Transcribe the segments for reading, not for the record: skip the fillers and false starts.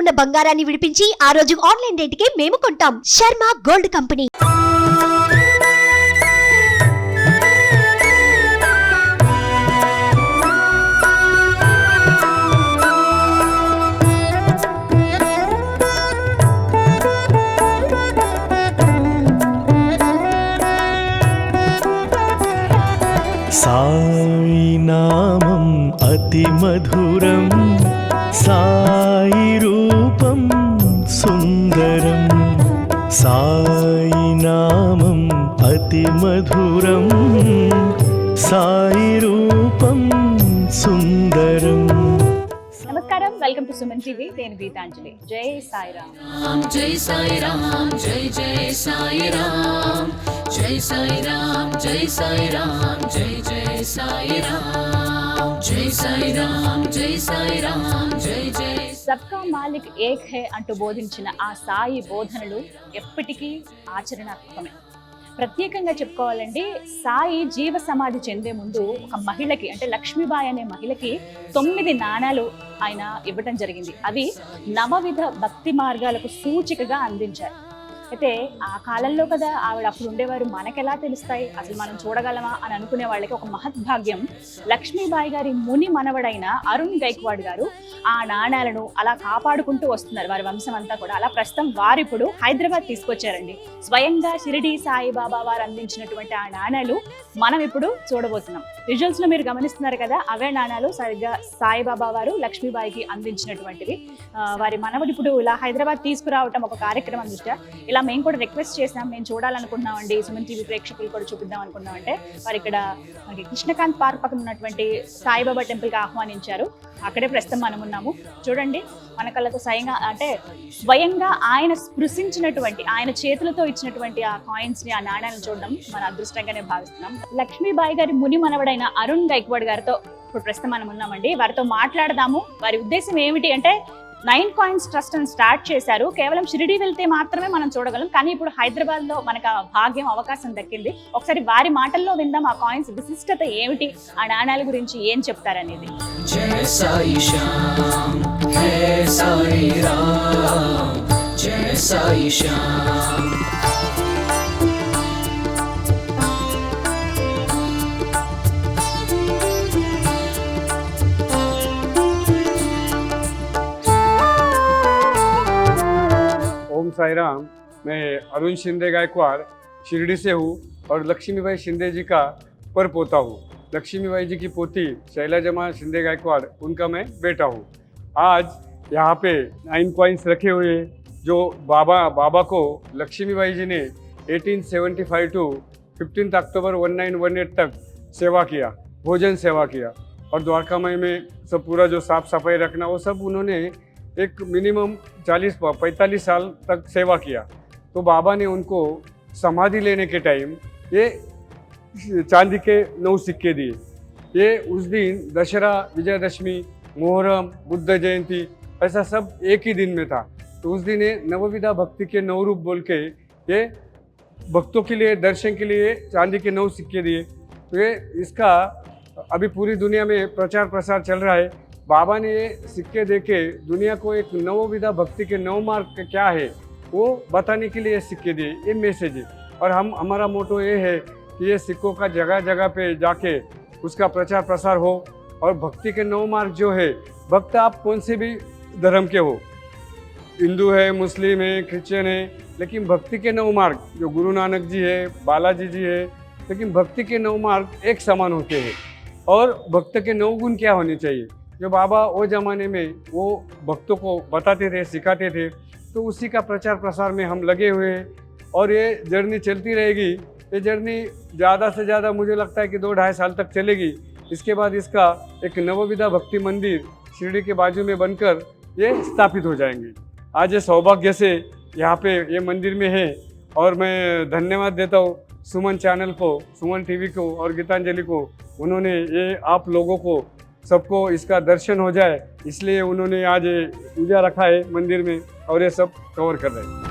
ఉన్న బంగారాన్ని విడిపించి ఆ రోజు ఆన్లైన్ రేటుకే మేము కొంటాం. Sharma gold company. సాయి నామం అతి మధురం, సాయి రూపం సుందరం. సాయి నామం అతి మధురం, సాయి రూపం సుందరం. నమస్కారం, వెల్కమ్ టు సుమన్ టీవీ. నేను గీతాంజలి. జై సాయిరామ్. జై సాయిరామ్, జై జై సాయిరామ్, జై సాయిరామ్, జై సాయిరామ్, జై జై సాయిరామ్, జై సాయిరామ్, జై సాయిరామ్, జై జై. సబ్కా మాలిక్ ఏక్ హై అంటూ బోధించిన ఆ సాయి బోధనలు ఎప్పటికీ ఆచరణాత్మకమే. ప్రత్యేకంగా చెప్పుకోవాలండి, సాయి జీవ సమాధి చెందే ముందు ఒక మహిళకి, అంటే లక్ష్మీబాయి అనే మహిళకి 9 నాణాలు ఆయన ఇవ్వటం జరిగింది. అవి నవవిధ భక్తి మార్గాలకు సూచికగా అందించారు. అయితే ఆ కాలంలో కదా ఆవిడ అప్పుడు ఉండేవారు, మనకెలా తెలుస్తాయి, అసలు మనం చూడగలమా అని అనుకునే వాళ్ళకి ఒక మహద్భాగ్యం. లక్ష్మీబాయి గారి ముని మనవడైన అరుణ్ గైక్వాడ్ గారు ఆ నాణాలను అలా కాపాడుకుంటూ వస్తున్నారు, వారి వంశం అంతా కూడా. అలా ప్రస్తుతం వారు ఇప్పుడు హైదరాబాద్ తీసుకొచ్చారండి. స్వయంగా షిరిడి సాయిబాబా వారు అందించినటువంటి ఆ నాణాలు మనం ఇప్పుడు చూడబోతున్నాం. విజువల్స్ లో మీరు గమనిస్తున్నారు కదా, అవే నాణాలు సరిగ్గా సాయిబాబా వారు లక్ష్మీబాయికి అందించినటువంటివి. వారి మనవడు ఇప్పుడు ఇలా హైదరాబాద్ తీసుకురావటం ఒక కార్యక్రమం దృష్ట్యా ఇలా మేము కూడా రిక్వెస్ట్ చేసినాం, మేము చూడాలనుకున్నామండి, సుమన్ టీవీ ప్రేక్షకులు కూడా చూపిద్దాం అనుకున్నామంటే వారు ఇక్కడ మనకి కృష్ణకాంత్ పార్క్ పక్కన ఉన్నటువంటి సాయిబాబా టెంపుల్కి ఆహ్వానించారు. అక్కడే ప్రస్తుతం మనం ఉన్నాము. చూడండి, మన కళ్ళతో స్వయంగా ఆయన స్పృశించినటువంటి, ఆయన చేతులతో ఇచ్చినటువంటి ఆ కాయిన్స్ ని, ఆ నాణ్యాలను చూడడం మన అదృష్టంగానే భావిస్తున్నాం. లక్ష్మీబాయి గారి ముని మనవడైన అరుణ్ గైక్వాడ్ గారితో ఇప్పుడు ప్రస్తుతం మనం ఉన్నామండి. వారితో మాట్లాడదాము. వారి ఉద్దేశం ఏమిటి అంటే, 9 కాయిన్స్ ట్రస్ట్ అని స్టార్ట్ చేశారు. కేవలం షిరిడి వెళ్తే మాత్రమే మనం చూడగలం, కానీ ఇప్పుడు హైదరాబాద్ లో మనకు ఆ భాగ్యం, అవకాశం దక్కింది. ఒకసారి వారి మాటల్లో విందాం, ఆ కాయిన్స్ విశిష్టత ఏమిటి, ఆ నాణాల గురించి ఏం చెప్తారనేది. జై సాయి శ్యామ్, హే సాయి రామ్, జై సాయి శ్యామ్. ओम साई राम। मैं अरुण शिंदे गायकवाड़ शिरडी से हूँ और लक्ष्मीबाई शिंदे जी का पर पोता हूँ। लक्ष्मीबाई जी की पोती शैलजा शिंदे गायकवाड़, उनका मैं बेटा हूँ। आज यहाँ पे 9 कॉइन्स रखे हुए जो बाबा को लक्ष्मीबाई जी ने 1875 टू 15 अक्टूबर 1918 तक सेवा किया, भोजन सेवा किया। और द्वारकामाई में सब पूरा जो साफ सफाई रखना, वो सब उन्होंने एक मिनिमम 40-45 साल तक सेवा किया। तो बाबा ने उनको समाधि लेने के टाइम ये चांदी के 9 सिक्के दिए। ये उस दिन दशहरा, विजयदशमी, मुहर्रम, बुद्ध जयंती, ऐसा सब एक ही दिन में था। तो उस दिन ये नवविधा भक्ति के 9 रूप बोल के ये भक्तों के लिए, दर्शन के लिए चांदी के 9 सिक्के दिए। तो ये इसका अभी पूरी दुनिया में प्रचार प्रसार चल रहा है। बाबा ने ये सिक्के देके दुनिया को एक नवविधा भक्ति के 9 मार्ग क्या है वो बताने के लिए सिक्के दिए। ये मैसेज है। और हमारा मोटो ये है कि ये सिक्कों का जगह जगह पे जाके उसका प्रचार प्रसार हो। और भक्ति के 9 मार्ग जो है, भक्त आप कौन से भी धर्म के हो, हिंदू है, मुस्लिम है, क्रिश्चियन है, लेकिन भक्ति के 9 मार्ग जो गुरु नानक जी है, बालाजी जी है, लेकिन भक्ति के 9 मार्ग एक समान होते हैं। और भक्त के 9 गुण क्या होने चाहिए, जो बाबा वो ज़माने में वो भक्तों को बताते थे, सिखाते थे। तो उसी का प्रचार प्रसार में हम लगे हुए हैं और ये जर्नी चलती रहेगी। ये जर्नी ज़्यादा से ज़्यादा मुझे लगता है कि 2-2.5 साल तक चलेगी। इसके बाद इसका एक नवविधा भक्ति मंदिर शिरडी के बाजू में बनकर ये स्थापित हो जाएंगे। आज ये सौभाग्य से यहाँ पे ये मंदिर में है और मैं धन्यवाद देता हूँ सुमन चैनल को, सुमन टीवी को और गीतांजलि को। उन्होंने ये आप लोगों को सबको इसका दर्शन हो जाए, इसलिए उन्होंने आज पूजा रखा है मंदिर में और ये सब कवर कर रहे हैं।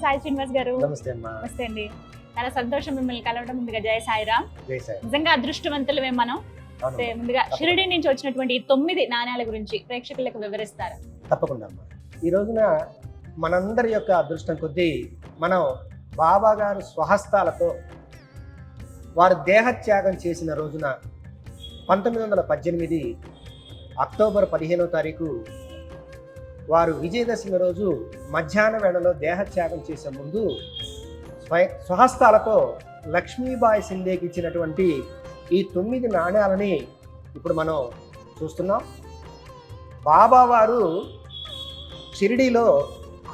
సాయి శ్రీనివాస్ గారు. నమస్తే అమ్మా. నమస్తే అండి. చాలా సంతోషం మిమ్మల్ని కలవడం. ముందుగా జై సాయిరామ్. జై సాయి. నిజంగా అదృష్టవంతులమే మనం. అవును. ముందుగా షిరిడి నుంచి వచ్చినటువంటి 9 నాణ్యాల గురించి ప్రేక్షకులకు వివరిస్తారా? తప్పకుండా అమ్మా. ఈ రోజున మనందరి యొక్క అదృష్టం కొద్దీ మనం బాబా గారు స్వహస్తాలతో వారు దేహత్యాగం చేసిన రోజున 1918 అక్టోబర్ 15వ తారీఖు వారు విజయదశమి రోజు మధ్యాహ్న వేళలో దేహత్యాగం చేసే ముందు స్వహస్తాలతో లక్ష్మీబాయి సింధేకి ఇచ్చినటువంటి ఈ 9 నాణ్యాలని ఇప్పుడు మనం చూస్తున్నాం. బాబా వారు షిరిడీలో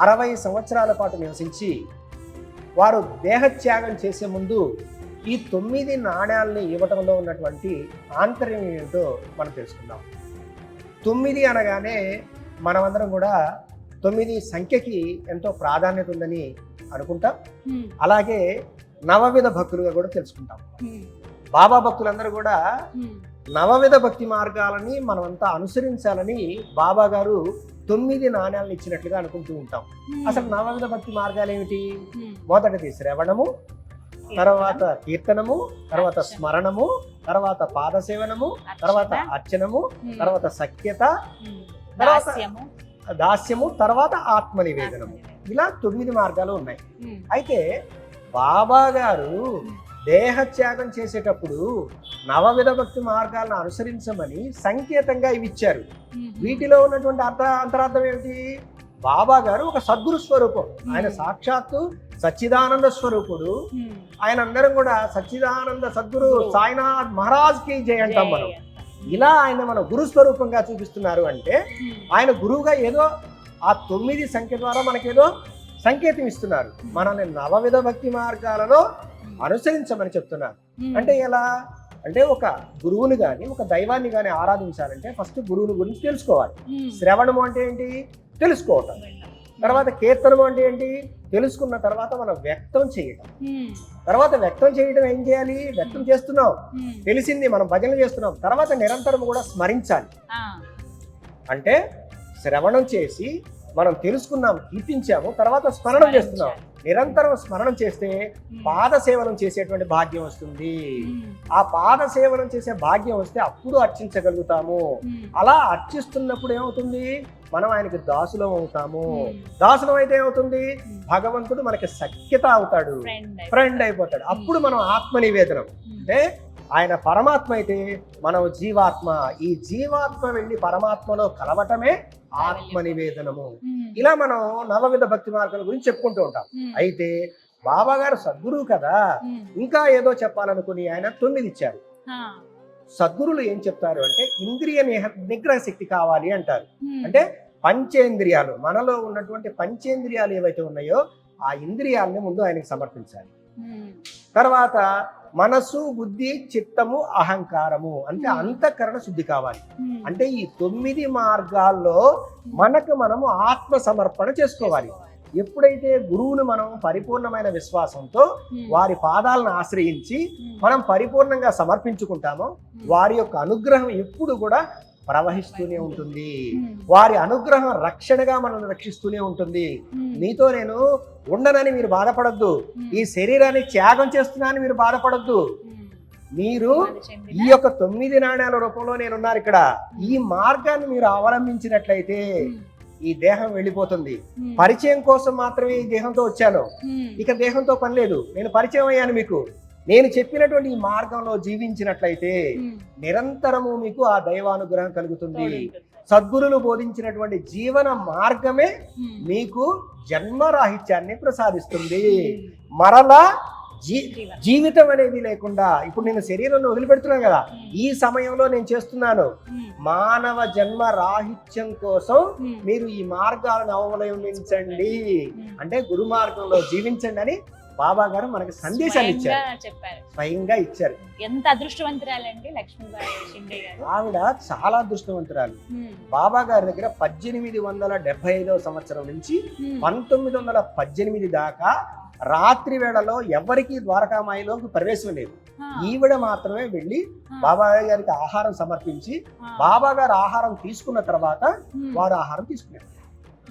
60 సంవత్సరాల పాటు నివసించి వారు దేహత్యాగం చేసే ముందు ఈ 9 నాణ్యాలని ఇవ్వటంలో ఉన్నటువంటి ఆంతర్యం ఏంటో మనం తెలుసుకుందాం. 9 అనగానే మనమందరం కూడా 9 సంఖ్యకి ఎంతో ప్రాధాన్యత ఉందని అనుకుంటాం. అలాగే నవవిధ భక్తులుగా కూడా తెలుసుకుంటాం. బాబా భక్తులందరూ కూడా నవవిధ భక్తి మార్గాలని మనమంతా అనుసరించాలని బాబా గారు 9 నాణ్యాలను ఇచ్చినట్లుగా అనుకుంటూ ఉంటాం. అసలు నవవిధ భక్తి మార్గాలు ఏమిటి? మొదటిది శ్రవణము, తర్వాత కీర్తనము, తర్వాత స్మరణము, తర్వాత పాదసేవనము, తర్వాత అర్చనము, తర్వాత సఖ్యత, తర్వాత దాస్యము, తర్వాత ఆత్మ నివేదనము. ఇలా 9 మార్గాలు ఉన్నాయి. అయితే బాబా గారు దేహత్యాగం చేసేటప్పుడు నవవిధ భక్తి మార్గాలను అనుసరించమని సంకేతంగా ఇవి ఇచ్చారు. వీటిలో ఉన్నటువంటి అంతరార్థం ఏమిటి? బాబా గారు ఒక సద్గురు స్వరూపం. ఆయన సాక్షాత్తు సచ్చిదానంద స్వరూపుడు. ఆయన అందరం కూడా సచ్చిదానంద సద్గురు సాయినాథ్ మహారాజ్ కి జై అంటాం మనం. ఇలా ఆయన మన గురు స్వరూపంగా చూపిస్తున్నారు అంటే ఆయన గురువుగా ఏదో ఆ 9 సంఖ్య ద్వారా మనకేదో సంకేతం ఇస్తున్నారు. మనల్ని నవవిధ భక్తి మార్గాలలో అనుసరించమని చెప్తున్నారు. అంటే ఎలా అంటే ఒక గురువుని కానీ ఒక దైవాన్ని కానీ ఆరాధించాలంటే ఫస్ట్ గురువుని గురించి తెలుసుకోవాలి. శ్రవణము అంటే ఏంటి? తెలుసుకోవటం. తర్వాత కీర్తనము అంటే ఏంటి? తెలుసుకున్న తర్వాత మనం వ్యక్తం చేయటం. తర్వాత వ్యక్తం చేయడం ఏం చేయాలి? వ్యక్తం చేస్తున్నాం, తెలిసింది, మనం భజనలు చేస్తున్నాం. తర్వాత నిరంతరం కూడా స్మరించాలి. అంటే శ్రవణం చేసి మనం తెలుసుకున్నాం, కీర్తించాము, తర్వాత స్మరణం చేస్తున్నాం. నిరంతరం స్మరణం చేస్తే పాద సేవనం చేసేటువంటి భాగ్యం వస్తుంది. ఆ పాద సేవనం చేసే భాగ్యం వస్తే అప్పుడు అర్చించగలుగుతాము. అలా అర్చిస్తున్నప్పుడు ఏమవుతుంది? మనం ఆయనకి దాసులం అవుతాము. దాసులం అయితే ఏమవుతుంది? భగవంతుడు మనకి సఖ్యత అవుతాడు, ఫ్రెండ్ అయిపోతాడు. అప్పుడు మనం ఆత్మ నివేదనం అంటే ఆయన పరమాత్మ అయితే మనం జీవాత్మ. ఈ జీవాత్మ వెళ్ళి పరమాత్మలో కలవటమే ఆత్మ నివేదనము. ఇలా మనం నవవిధ భక్తి మార్గాల గురించి చెప్పుకుంటూ ఉంటాం. అయితే బాబా గారు సద్గురువు కదా, ఇంకా ఏదో చెప్పాలనుకుని ఆయన 9 ఇచ్చారు. సద్గురులు ఏం చెప్తారు అంటే ఇంద్రియ నిగ్రహ శక్తి కావాలి అంటారు. అంటే పంచేంద్రియాలు, మనలో ఉన్నటువంటి పంచేంద్రియాలు ఏవైతే ఉన్నాయో ఆ ఇంద్రియాలని ముందు ఆయనకి సమర్పించాలి. తర్వాత మనసు, బుద్ధి, చిత్తము, అహంకారము అంటే అంతఃకరణ శుద్ధి కావాలి. అంటే ఈ 9 మార్గాల్లో మనకు మనము ఆత్మ సమర్పణ చేసుకోవాలి. ఎప్పుడైతే గురువును మనం పరిపూర్ణమైన విశ్వాసంతో వారి పాదాలను ఆశ్రయించి మనం పరిపూర్ణంగా సమర్పించుకుంటామో వారి యొక్క అనుగ్రహం ఎప్పుడు కూడా ప్రవహిస్తూనే ఉంటుంది. వారి అనుగ్రహం రక్షణగా మనల్ని రక్షిస్తూనే ఉంటుంది. మీతో నేను ఉండనని మీరు బాధపడద్దు, ఈ శరీరాన్ని త్యాగం చేస్తున్నానని మీరు బాధపడద్దు. మీరు ఈ యొక్క 9 నాణ్యాల రూపంలో నేనున్నారు ఇక్కడ. ఈ మార్గాన్ని మీరు అవలంబించినట్లయితే ఈ దేహం వెళ్ళిపోతుంది. పరిచయం కోసం మాత్రమే ఈ దేహంతో వచ్చాను, ఇక దేహంతో పని లేదు. నేను పరిచయం అయ్యాను మీకు. నేను చెప్పినటువంటి ఈ మార్గంలో జీవించినట్లయితే నిరంతరము మీకు ఆ దైవానుగ్రహం కలుగుతుంది. సద్గురులు బోధించినటువంటి జీవన మార్గమే మీకు జన్మరాహిత్యాన్ని ప్రసాదిస్తుంది. మరలా జీవితం అనేది లేకుండా ఇప్పుడు నేను శరీరాన్ని వదిలిపెడుతున్నాను కదా, ఈ సమయంలో నేను చేస్తున్నాను మానవ జన్మ రాహిత్యం కోసం మీరు ఈ మార్గాలను అవలంబించండి, అంటే గురు మార్గంలో జీవించండి అని బాబా గారు మనకి సందేశాన్ని ఇచ్చారు, స్వయంగా ఇచ్చారు. ఎంత అదృష్టవంతురాలండి లక్ష్మీబాయి షిండే గారు. ఆవిడ చాలా అదృష్టవంతురాలు. బాబా గారి దగ్గర 1875వ సంవత్సరం నుంచి 1918 దాకా రాత్రి వేళలో ఎవరికి ద్వారకామాయిలోకి ప్రవేశం లేదు. ఈవిడ మాత్రమే వెళ్ళి బాబా గారికి ఆహారం సమర్పించి బాబా గారు ఆహారం తీసుకున్న తర్వాత వారు ఆహారం తీసుకున్నారు.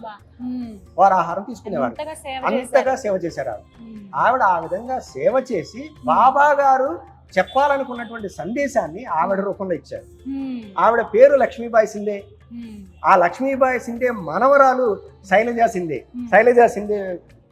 బా. మ్మ్. వారు ఆహారం తీసుకునేవారు. అంతగా సేవ అంతగా చేశారు. సేవ చేశారు ఆవిడ. మ్మ్. ఆవిడ ఆ విధంగా సేవ చేసి బాబా గారు చెప్పాలనుకున్నటువంటి సందేశాన్ని ఆవిడ రూపంలో ఇచ్చారు. మ్మ్. ఆవిడ పేరు లక్ష్మీబాయి సింధే. మ్మ్. ఆ లక్ష్మీబాయి సింధే మనవరాలు శైలజా సింధే. మ్మ్. శైలజా సింధే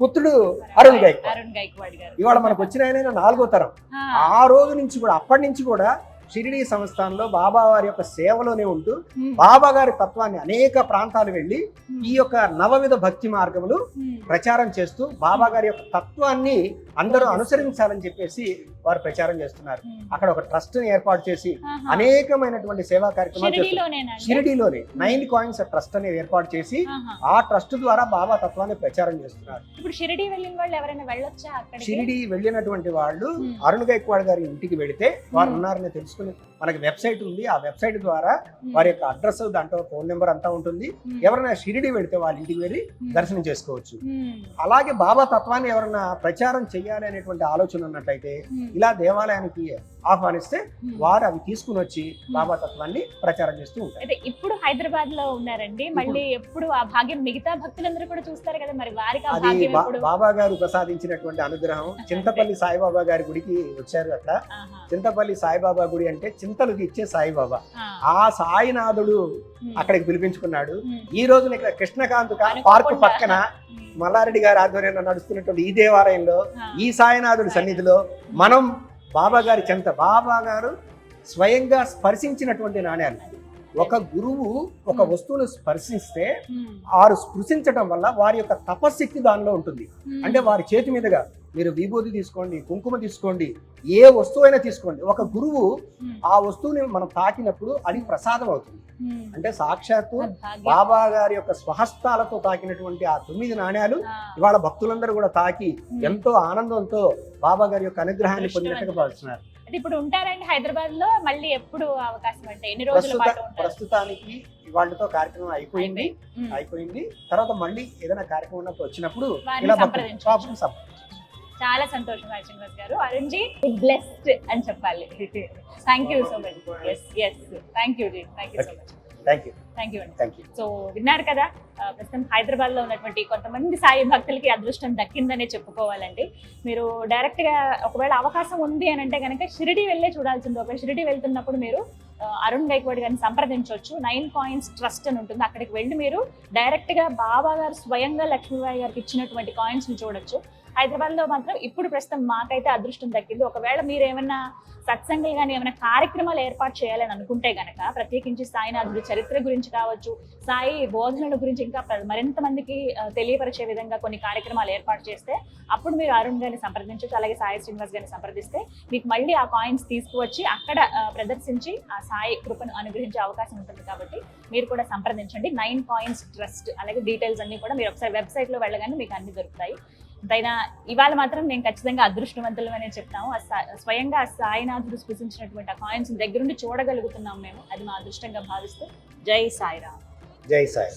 పుత్రుడు అరుణ్ గైక్వాడ్. అరుణ్ గైక్వాడ్ గారు. ఇవాళ మనకు వచ్చిన ఆయన 4వ తరం. ఆ. ఆ రోజు నుంచి కూడా అప్పటి నుంచి కూడా షిరిడీ సంస్థానంలో బాబా వారి యొక్క సేవలోనే ఉంటూ మ్మ్. బాబా గారి తత్వాన్ని అనేక ప్రాంతాలు వెళ్ళి మ్మ్. ఈ యొక్క నవవిధ భక్తి మార్గములు మ్మ్. ప్రచారం చేస్తూ బాబా గారి యొక్క తత్వాన్ని అందరూ అనుసరించాలని చెప్పేసి వారు ప్రచారం చేస్తున్నారు. మ్మ్. అక్కడ ఒక ట్రస్ట్ ని ఏర్పాటు చేసి ఆహా. అనేకమైనటువంటి సేవా కార్యక్రమాలు చేస్తున్నారు. షిరిడీలోనేనండి? షిరిడీలోనే 9 కాయిన్స్ ట్రస్ట్ అనేది ఏర్పాటు చేసి ఆహా. ఆ ట్రస్ట్ ద్వారా బాబా తత్వాన్ని ప్రచారం చేస్తున్నారు. ఇప్పుడు షిరిడీ వెళ్ళిన వాళ్ళు ఎవరైనా వెళ్ళొచ్చా అక్కడికి? షిరిడీ వెళ్ళినటువంటి వాళ్ళు మ్మ్. అరుణ్ గైక్వాడ్ గారి ఇంటికి వెళితే వారు మ్మ్. ఉన్నారని తెలుసుకుని మనకి వెబ్సైట్ ఉంది. ఆ వెబ్సైట్ ద్వారా మ్మ్. వారి యొక్క అడ్రస్, దాంట్లో ఫోన్ నెంబర్ అంతా ఉంటుంది. మ్మ్. ఎవరైనా షిరిడీ వెళితే వాళ్ళ ఇంటికి వెళ్ళి మ్మ్. దర్శనం చేసుకోవచ్చు. మ్మ్. అలాగే బాబా తత్వాన్ని ఎవరైనా ప్రచారం చేయాలి అనేటువంటి ఆలోచన ఉన్నట్లయితే మ్మ్. ఇలా దేవాలయానికి ఆహ్వానిస్తే మ్మ్. వారు అవి తీసుకుని వచ్చి బాబా తత్వాన్ని ప్రచారం చేస్తూ ఉంటారు. అయితే ఇప్పుడు హైదరాబాద్ లో ఉన్నారండి. మళ్ళీ ఎప్పుడు ఆ భాగ్యం మిగతా భక్తులందరూ కూడా చూస్తారు కదా, మరి వారికి ఆ అది భాగ్యం ఎప్పుడు? బాబా గారు ప్రసాదించినటువంటి అనుగ్రహం. చింతపల్లి సాయిబాబా గారి గుడికి వచ్చారు. అక్కడ ఆహా. చింతపల్లి సాయిబాబా గుడి అంటే చింతలు ఇచ్చే సాయిబాబా. ఆ. ఆ సాయినాథుడు మ్మ్. అక్కడికి పిలిపించుకున్నాడు. మ్మ్. ఈ రోజున ఇక్కడ కృష్ణకాంత్ అనుకోకుండా. పార్క్ పక్కన మ్మ్. మల్లారెడ్డి గారి ఆధ్వర్యంలో నడుస్తున్నటువంటి ఈ దేవాలయంలో ఆ. ఈ సాయినాథుడి సన్నిధిలో మనం బాబా గారి చెంత బాబా గారు స్వయంగా స్పర్శించినటువంటి నాణ్యాలు. ఒక గురువు ఒక వస్తువును స్పర్శిస్తే మ్మ్. వారు స్పృశించడం వల్ల వారి యొక్క తపశక్తి దానిలో ఉంటుంది. మ్మ్. అంటే వారి చేతి మీదుగా మీరు విభూతి తీసుకోండి, కుంకుమ తీసుకోండి, ఏ వస్తువైనా తీసుకోండి, ఒక గురువు మ్మ్. ఆ వస్తువుని మనం తాకినప్పుడు అది ప్రసాదం అవుతుంది. మ్మ్. అంటే సాక్షాత్తు ఆ భాగ్యం. బాబా గారి యొక్క స్వహస్తాలతో తాకినటువంటి ఆ 9 నాణ్యాలు ఆ. ఇవాళ భక్తులందరూ కూడా తాకి మ్మ్. ఎంతో ఆనందంతో బాబా గారి యొక్క అనుగ్రహాన్ని పొందినట్టుగా భావిస్తున్నారు. అంటే ఇప్పుడు ఉంటారండి హైదరాబాద్ లో? మళ్ళీ ఎప్పుడు అవకాశం అంటే ఎన్ని రోజుల పాటు ఉంటారు? ప్రస్తుతానికి వాళ్ళతో కార్యక్రమం అయిపోయింది. మ్మ్. అయిపోయింది తర్వాత మళ్ళీ ఏదైనా కార్యక్రమం ఉన్నప్పుడు వచ్చినప్పుడు వారిని ఇలా సంప్రదించవచ్చు. చాలా సంతోషం శ్రీనివాస్ గారు. అరుణ్ జీ బ్లెస్డ్ అని చెప్పాలి. Thank you so much. Yes thank you ji. Thank you so much. Thank you. Thank you అండి. Thank you. సో విన్నారు కదా, ప్రస్తుతం హైదరాబాద్ లో ఉన్నటువంటి కొంతమంది సాయి భక్తులకి అదృష్టం దక్కిందనే చెప్పుకోవాలండి. మీరు డైరెక్ట్ గా ఒకవేళ అవకాశం ఉంది అని అంటే కనుక షిరిడి వెళ్ళే చూడాల్సింది. ఒకవేళ షిరిడి వెళ్తున్నప్పుడు మీరు అరుణ్ గైక్వాడ్ గారిని సంప్రదించవచ్చు. 9 కాయిన్స్ ట్రస్ట్ అని ఉంటుంది. అక్కడికి వెళ్ళి మీరు డైరెక్ట్ గా బాబా గారు స్వయంగా లక్ష్మీబాయి గారికి ఇచ్చినటువంటి కాయిన్స్ ని చూడొచ్చు. హైదరాబాద్ లో మాత్రం ఇప్పుడు ప్రస్తుతం మాకైతే అదృష్టం దక్కింది. ఒకవేళ మీరు ఏమైనా సత్సంగులు కానీ ఏమైనా కార్యక్రమాలు ఏర్పాటు చేయాలని అనుకుంటే గనక, ప్రత్యేకించి సాయినాథుడి చరిత్ర గురించి కావచ్చు, సాయి బోధనల గురించి ఇంకా మరింత మందికి తెలియపరిచే విధంగా కొన్ని కార్యక్రమాలు ఏర్పాటు చేస్తే అప్పుడు మీరు అరుణ్ గారిని సంప్రదించవచ్చు. అలాగే సాయి శ్రీనివాస్ గారిని సంప్రదిస్తే మీకు మళ్ళీ ఆ కాయిన్స్ తీసుకువచ్చి అక్కడ ప్రదర్శించి ఆ సాయి కృపను అనుగ్రహించే అవకాశం ఉంటుంది. కాబట్టి మీరు కూడా సంప్రదించండి. 9 కాయిన్స్ ట్రస్ట్. అలాగే డీటెయిల్స్ అన్ని కూడా మీరు ఒకసారి వెబ్సైట్ లో వెళ్ళగానే మీకు అన్ని దొరుకుతాయి. అయినా ఇవాళ మాత్రం నేను ఖచ్చితంగా అదృష్టవంతులమనే చెప్తాము. స్వయంగా సాయినాథుడు స్పృశించినటువంటి ఆ కాయిన్స్ దగ్గరుండి చూడగలుగుతున్నాం మేము. అది మా అదృష్టంగా భావిస్తూ జై సాయిరామ్. జై సాయి.